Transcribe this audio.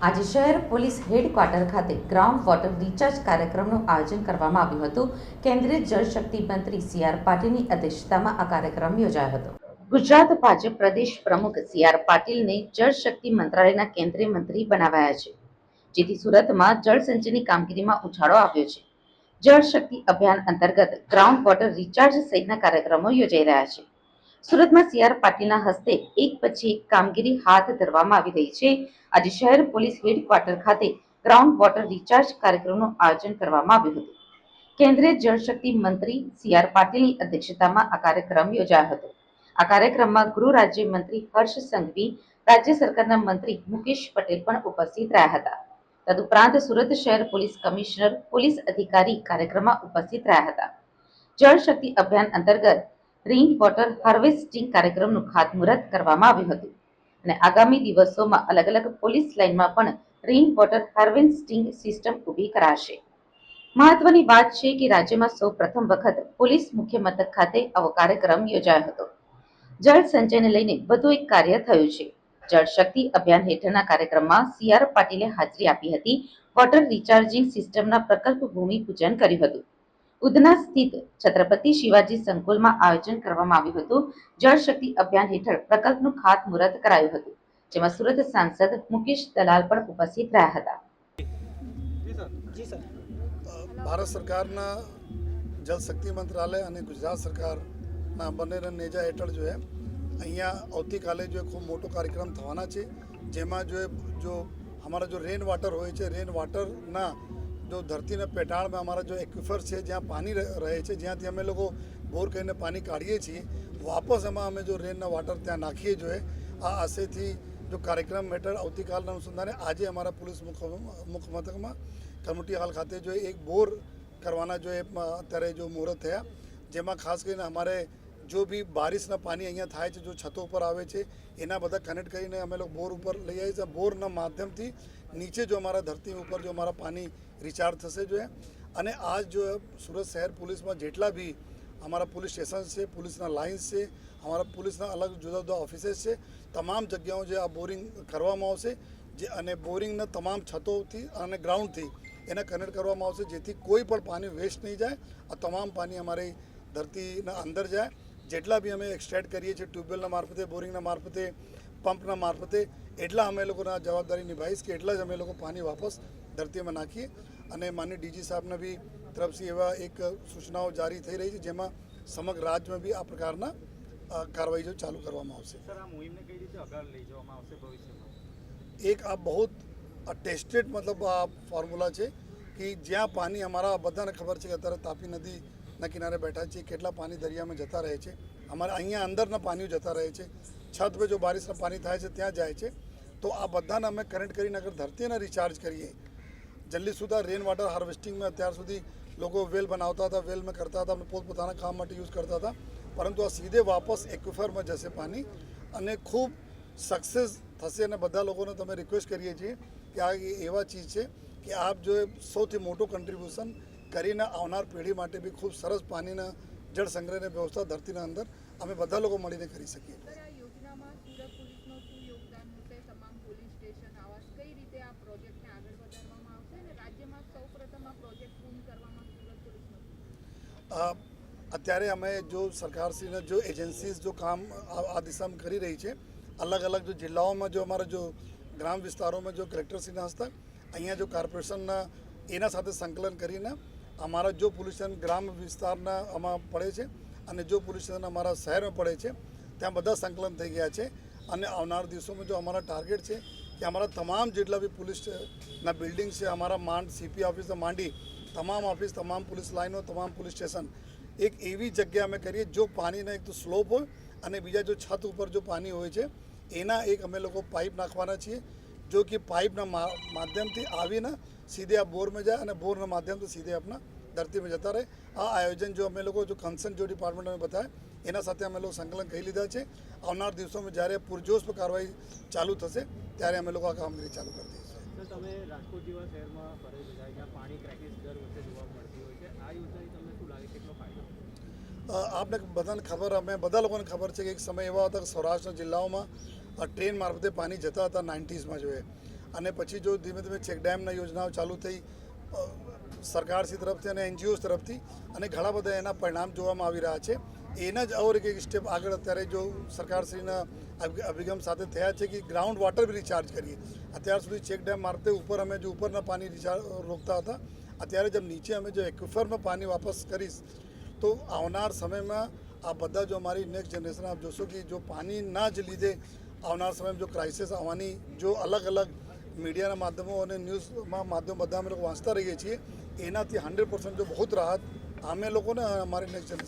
આજે શહેર police headquarter ખાતે ગ્રાઉન્ડ વોટર રિચાર્જ કાર્યક્રમનું આયોજન કરવામાં આવ્યું હતું। કેન્દ્રીય જળશક્તિ મંત્રી સી.આર. પાટીલની અધ્યક્ષતામાં આ કાર્યક્રમ યોજાયો હતો। ગુજરાત ભાજપ પ્રદેશ પ્રમુખ સી.આર. પાટીલને જળશક્તિ મંત્રાલયના કેન્દ્રીય મંત્રી બનાવાયા છે, જેથી સુરતમાં જળ સંચયની કામગીરીમાં ઉછાળો આવ્યો છે। જળશક્તિ અભિયાન અંતર્ગત ગ્રાઉન્ડ વોટર રિચાર્જ સહિતના કાર્યક્રમો યોજાઈ રહ્યા છે। સુરતમાં સી.આર. પાટીલના હસ્તે એક પછી એક કામગીરી હાથ ધરવામાં આવી રહી છે। આજે શહેર પોલીસ હેડક્વાર્ટર ખાતે ગ્રાઉન્ડ વોટર રિચાર્જ કાર્યક્રમનું આયોજન કરવામાં આવ્યું હતું। કેન્દ્રીય જળશક્તિ મંત્રી સી.આર. પાટીલની અધ્યક્ષતામાં આ કાર્યક્રમ યોજાયો હતો। આ કાર્યક્રમમાં ગૃહ રાજ્યમંત્રી હર્ષ સંઘવી, રાજ્ય સરકારના મંત્રી મુકેશ પટેલ પણ ઉપસ્થિત રહ્યા હતા। તદુપરાંત સુરત શહેર પોલીસ કમિશનર, પોલીસ અધિકારી કાર્યક્રમમાં ઉપસ્થિત રહ્યા હતા। જળશક્તિ અભિયાન અંતર્ગત રેઇન વોટર હાર્વેસ્ટિંગ કાર્યક્રમનું ખાતમુહૂર્ત કરવામાં આવ્યું હતું અને આગામી દિવસોમાં અલગ અલગ પોલીસ લાઇનમાં પણ રેઇન વોટર હાર્વેસ્ટિંગ સિસ્ટમ ઊભી કરાશે। મહત્વની વાત છે કે રાજ્યમાં સૌ પ્રથમ વખત પોલીસ મુખ્ય મથક ખાતે આવો કાર્યક્રમ યોજાયો હતો। જળ સંચયને લઈને વધુ એક કાર્ય થયું છે। જળશક્તિ અભિયાન હેઠળના કાર્યક્રમમાં સી.આર. પાટીલે હાજરી આપી હતી। વોટર રિચાર્જિંગ સિસ્ટમના પ્રકલ્પ ભૂમિપૂજન કર્યું હતું। ઉધના સ્થિત છત્રપતિ શિવાજી સંકુલમાં આયોજન કરવામાં આવ્યું હતું। જળશક્તિ અભિયાન હેઠળ પ્રકલ્પનું ખાતમુહૂર્ત કરાયું હતું, જેમાં સુરત સાંસદ મુકેશ દલાલ પણ ઉપસ્થિત રહ્યા હતા। ભારત સરકારના જળશક્તિ મંત્રાલય અને ગુજરાત સરકારના બંનેના નેજા હેઠળ અહીંયા આવતીકાલે ખૂબ મોટો કાર્યક્રમ થવાના છે, જેમાં જો અમારા જો રેન વાટર હોય છે, રેન વાટરના जो धरती में पेटाण में हमारा जो एक्विफर है, जहाँ पानी रहे છે, જ્યાંથી અમે લોકો બોર કરીને પાણી કાઢીએ છીએ, વાપસ એમાં અમે જો રેનના વાટર ત્યાં નાખીએ જોઈએ। આ આશયથી જો કાર્યક્રમ હેઠળ આવતીકાલના અનુસંધાને આજે અમારા પોલીસ મુખ્ય મથકમાં કમ્યુનિટી હોલ ખાતે જો એક બોર કરવાના અત્યારે જો મુહૂર્ત થયા, જેમાં ખાસ કરીને અમારે जो भी बारिशના પાણી અહીંયા થાય છે, જો છતો ઉપર આવે છે, એના બધા કનેક્ટ કરીને અમે લોકો બોર ઉપર લઈ આવીએ છીએ। બોરના માધ્યમથી નીચે જો અમારા ધરતી ઉપર જો અમારા પાણી રિચાર્જ થશે જોઈએ। અને આજ જો સુરત શહેર પોલીસમાં જેટલા બી અમારા પોલીસ સ્ટેશન છે, પોલીસના લાઇન્સ છે, અમારા પોલીસના અલગ જુદા જુદા ઓફિसेस છે, તમામ જગ્યાઓ જે આ બોરિંગ કરવામાં આવશે અને બોરિંગના તમામ છતોથી અને ગ્રાઉન્ડથી એને કનેક્ટ કરવામાં આવશે, જેથી કોઈ પણ પાણી વેસ્ટ નહીં જાય। આ તમામ પાણી અમારી ધરતીના અંદર જાય। જેટલા બી અમે એક્સટ્રેક્ટ કરીએ છીએ ટ્યુબવેલના મારફતે, બોરિંગના મારફતે, પંપના મારફતે, એટલા અમે લોકોના જવાબદારી નિભાવીશ કે એટલા જ અમે લોકો પાણી વાપસ ધરતીમાં નાખીએ। અને માનનીય ડીજી સાહેબના બી તરફથી એવા એક સૂચનાઓ જારી થઈ રહી છે, જેમાં સમગ્ર રાજ્યમાં બી આ પ્રકારના કાર્યવાહી ચાલુ કરવામાં આવશે। એક આ બહુ ટેસ્ટેડ મતલબ આ ફોર્મ્યુલા છે કે જ્યાં પાણી અમારા બધાને ખબર છે કે અત્યારે તાપી નદીના કિનારે બેઠા છીએ, કેટલા પાણી દરિયામાં જતા રહે છે, અમારા અહીંયા અંદરના પાણીઓ જતા રહે છે, છત પર જો બારિશના પાણી થાય છે ત્યાં જાય છે। તો આ બધાને અમે કનેક્ટ કરીને અગર ધરતીને રિચાર્જ કરીએ, જલ્દી સુધા રેન વોટર હાર્વેસ્ટિંગમાં અત્યાર સુધી લોકો વેલ બનાવતા હતા, વેલ में કરતા હતા, પોતપોતાના કામ માટે યુઝ કરતા હતા, પરંતુ આ સીધે વાપસ એક્વિફરમાં જશે પાણી અને ખૂબ સક્સેસ થશે। અને બધા લોકોને તમે રિક્વેસ્ટ કરીએ છીએ કે આ એવા ચીજ છે કે આપ જો સૌથી મોટું કન્ટ્રીબ્યુશન કરીને આવનાર પેઢી માટે બી ખૂબ સરસ પાણીના જળ સંગ્રહની વ્યવસ્થા ધરતીના અંદર અમે બધા લોકો મળીને કરી શકીએ। અત્યારે અમે જો સરકારશ્રીના જો એજન્સીઝ જો કામ આ દિશામાં કરી રહી છે, અલગ અલગ જો જિલ્લાઓમાં જો અમારા જો ગ્રામ વિસ્તારોમાં જો કલેક્ટરશ્રીના હસ્તક, અહીંયા જો કોર્પોરેશનના એના સાથે સંકલન કરીને અમારા જો પોલીસ સ્ટેશન ગ્રામ વિસ્તારના આમાં પડે છે અને જો પોલીસ સ્ટેશન અમારા શહેરમાં પડે છે, ત્યાં બધા સંકલન થઈ ગયા છે। અને આવનાર દિવસોમાં જો અમારા ટાર્ગેટ છે કે અમારા તમામ જેટલા બી પોલીસના બિલ્ડિંગ છે, અમારા માંડ સીપી ઓફિસથી માંડી તમામ ઓફિસ, તમામ પોલીસ લાઇનો, તમામ પોલીસ સ્ટેશન એક એવી જગ્યા અમે કરીએ જો પાણીના એક તો સ્લોપ હોય અને બીજા જો છત ઉપર જો પાણી હોય છે, એના એક અમે લોકો પાઇપ નાખવાના છીએ, जो कि पाइपના માધ્યમથી આવીને સીધે આ બોરમાં જાય અને બોરના માધ્યમથી સીધે આપણા ધરતી में જતા રહે। આ આયોજન જો અમે લોકો જો કન્સર્ન जो डिपार्टमेंट में बताया એના સાથે અમે લોકો સંકલન કરી લીધા છે। આવનાર દિવસોમાં જ્યારે પૂરજોશ પર કાર્યવાહી ચાલુ થશે ત્યારે અમે લોકો આ કામગીરી ચાલુ કરી દઈશું। તમે રાજકોટ જેવા શહેરમાં ફરજ જાય જ્યાં પાણી ક્રાઇસિસ દર વખતે જોવા મળતી હોય છે, આ યોજનાથી તમને શું લાગે, કેટલો ફાયદો? आपने बधाने खबर अमे बधा लोगोने खबर है कि एक समय एवा था कि सौराष्ट्र जिल्लाओं में ट्रेन मार्फते पानी जता था 90s में जो है અને પછી જો ધીમે ધીમે ચેકડેમના યોજનાઓ ચાલુ થઈ સરકારશ્રી તરફથી અને એનજીઓસ તરફથી, અને ઘણા બધા એના પરિણામ જોવામાં આવી રહ્યા છે. એના જ ઓર એક સ્ટેપ આગળ અત્યારે જો સરકારશ્રીના અભિગમ સાથે થયા છે કે ગ્રાઉન્ડ વોટર બી રિચાર્જ કરીએ. અત્યાર સુધી ચેક ડેમ મારતે ઉપર અમે જો ઉપરના પાણી રિચાર્જ રોકતા હતા, અત્યારે જब નીચે અમે જો એક્વિફરમાં પાણી વાપસ કરીશ તો આવનાર સમયમાં આ બધા જો અમારી નેક્સ્ટ જનરેશન આપ જોશો કે જો પાણી ના જ લીધે આવનાર સમયમાં જો ક્રાઇસિસ આવવાની જો અલગ અલગ મીડિયાના માધ્યમો અને ન્યૂઝમાં માધ્યમ બધા અમે લોકો વાંચતા રહીએ છીએ, એનાથી 100% જો બહુ રાહત અમે લોકોને અમારી નેક્સ્ટ જનરેશન